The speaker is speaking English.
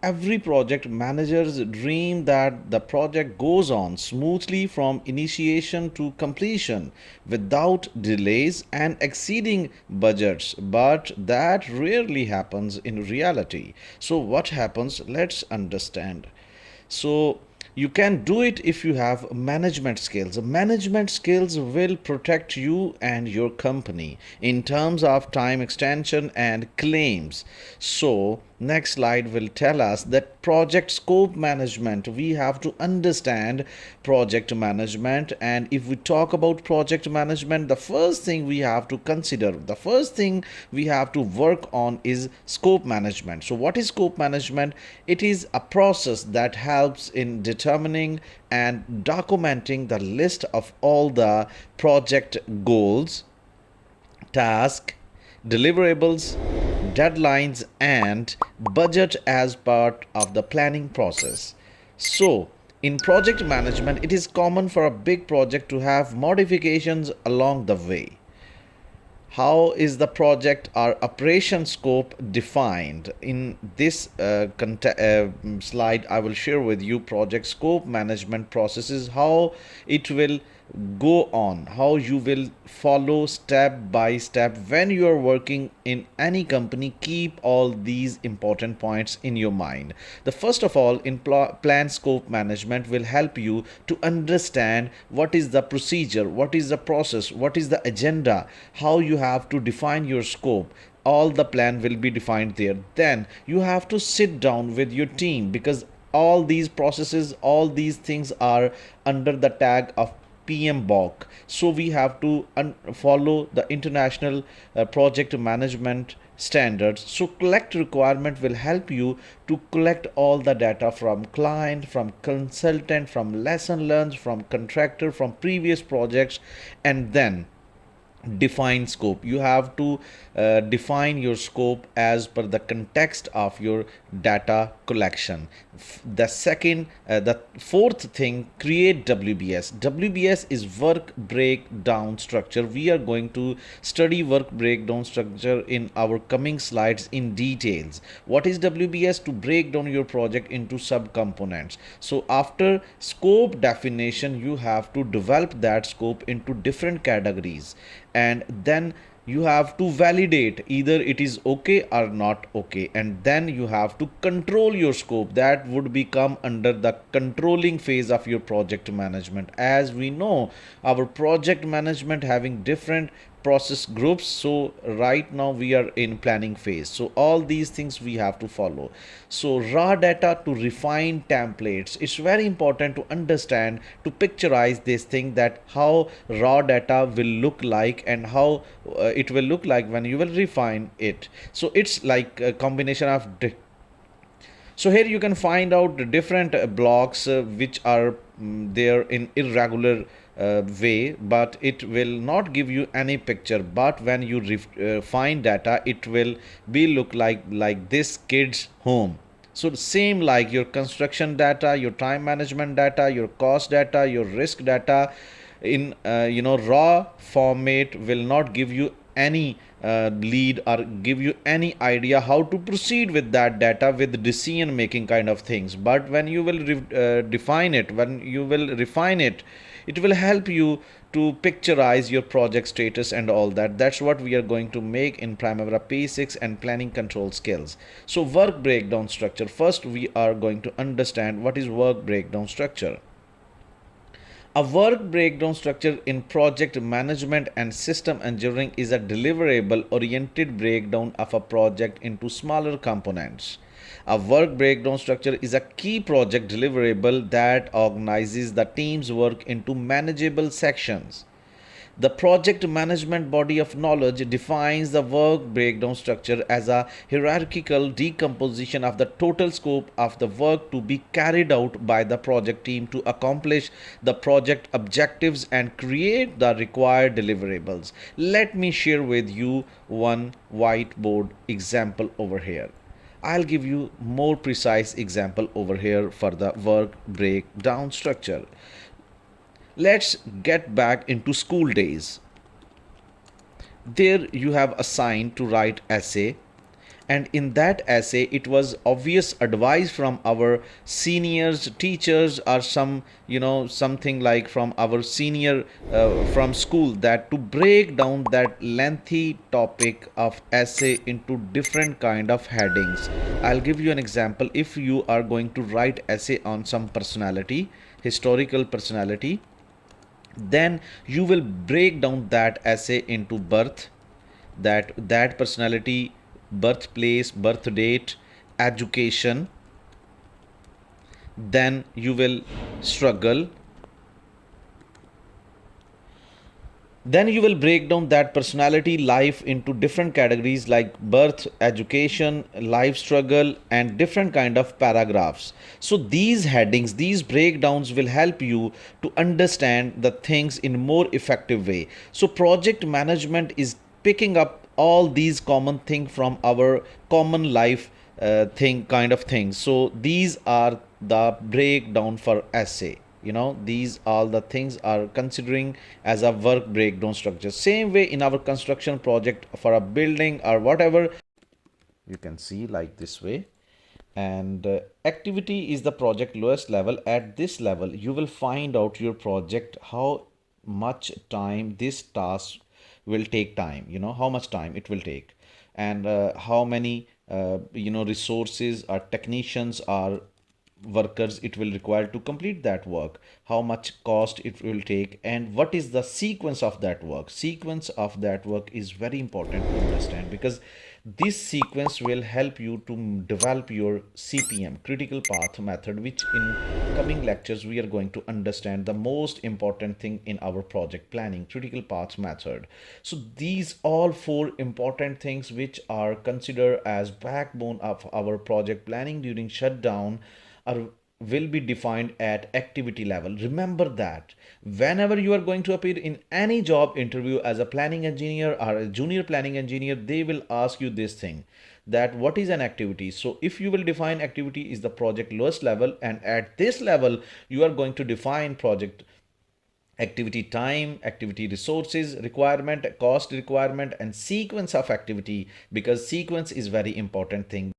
Every project manager's dream that the project goes on smoothly from initiation to completion without delays and exceeding budgets, but that rarely happens in reality. So, what happens? Let's understand. So you can do it if you have management skills. Management skills will protect you and your company in terms of time extension and claims. So next slide will tell us that project scope management, we have to understand project management. And if we talk about project management, the first thing we have to consider, the first thing we have to work on is scope management. So what is scope management? It is a process that helps in determining and documenting the list of all the project goals, tasks, deliverables, deadlines, and budget as part of the planning process. So, in project management, it is common for a big project to have modifications along the way. How is the project or operation scope defined? In this slide, I will share with you project scope management processes, how it will go on, how you will follow step by step when you are working in any company. Keep all these important points in your mind. The first of all, in plan scope management will help you to understand what is the procedure, what is the process, what is the agenda, how you have to define your scope. All the plan will be defined there. Then you have to sit down with your team, because all these processes, all these things are under the tag of PMBOK. So we have to follow the international project management standards. So collect requirement will help you to collect all the data from client, from consultant, from lesson learned, from contractor, from previous projects, and then define scope. You have to define your scope as per the context of your data collection. The fourth thing, create WBS. WBS is work breakdown structure. We are going to study work breakdown structure in our coming slides in details. What is WBS? To break down your project into subcomponents. So after scope definition, you have to develop that scope into different categories, and then you have to validate either it is okay or not okay, and then you have to control your scope. That would become under the controlling phase of your project management. As we know, our project management having different process groups. So right now we are in planning phase, so all these things we have to follow. So raw data to refine templates, it's very important to understand, to picturize this thing, that how raw data will look like and how it will look like when you will refine it. So it's like a combination of so here you can find out the different blocks which are there in irregular way, but it will not give you any picture. But when you find data, it will be look like this kid's home. So same like your construction data, your time management data, your cost data, your risk data in raw format will not give you any lead or give you any idea how to proceed with that data with decision making kind of things. But when you will define it, when you will refine it, it will help you to picturize your project status and all that. That's what we are going to make in Primavera P6 and planning control skills. So work breakdown structure, first we are going to understand what is work breakdown structure. A work breakdown structure in project management and system engineering is a deliverable oriented breakdown of a project into smaller components. A work breakdown structure is a key project deliverable that organizes the team's work into manageable sections. The project management body of knowledge defines the work breakdown structure as a hierarchical decomposition of the total scope of the work to be carried out by the project team to accomplish the project objectives and create the required deliverables. Let me share with you one whiteboard example over here. I'll give you more precise example over here for the work breakdown structure. Let's get back into school days. There you have assigned to write essay, And in that essay, it was obvious advice from our seniors, teachers, or something like from our senior from school, that to break down that lengthy topic of essay into different kind of headings. I'll give you an example. If you are going to write essay on some personality, historical personality, then you will break down that essay into birth, that personality, birthplace, birth date, education. Then you will struggle. Then you will break down that personality life into different categories like birth, education, life struggle, and different kind of paragraphs. So these headings, these breakdowns will help you to understand the things in more effective way. So project management is picking up all these common things from our common life thing kind of things. So these are the breakdown for essay. These all the things are considering as a work breakdown structure. Same way in our construction project for a building or whatever, you can see like this way. And activity is the project lowest level. At this level you will find out your project how much time this task will take time, how much time it will take, and how many resources or technicians are workers it will require to complete that work, how much cost it will take, and what is the sequence of that work. Sequence of that work is very important to understand, because this sequence will help you to develop your CPM, critical path method, which in coming lectures we are going to understand the most important thing in our project planning, critical path method. So these all four important things which are considered as backbone of our project planning during shutdown are will be defined at activity level. Remember that whenever you are going to appear in any job interview as a planning engineer or a junior planning engineer, they will ask you this thing, that what is an activity. So if you will define activity is the project lowest level, and at this level you are going to define project activity time, activity resources requirement, cost requirement, and sequence of activity, because sequence is very important thing.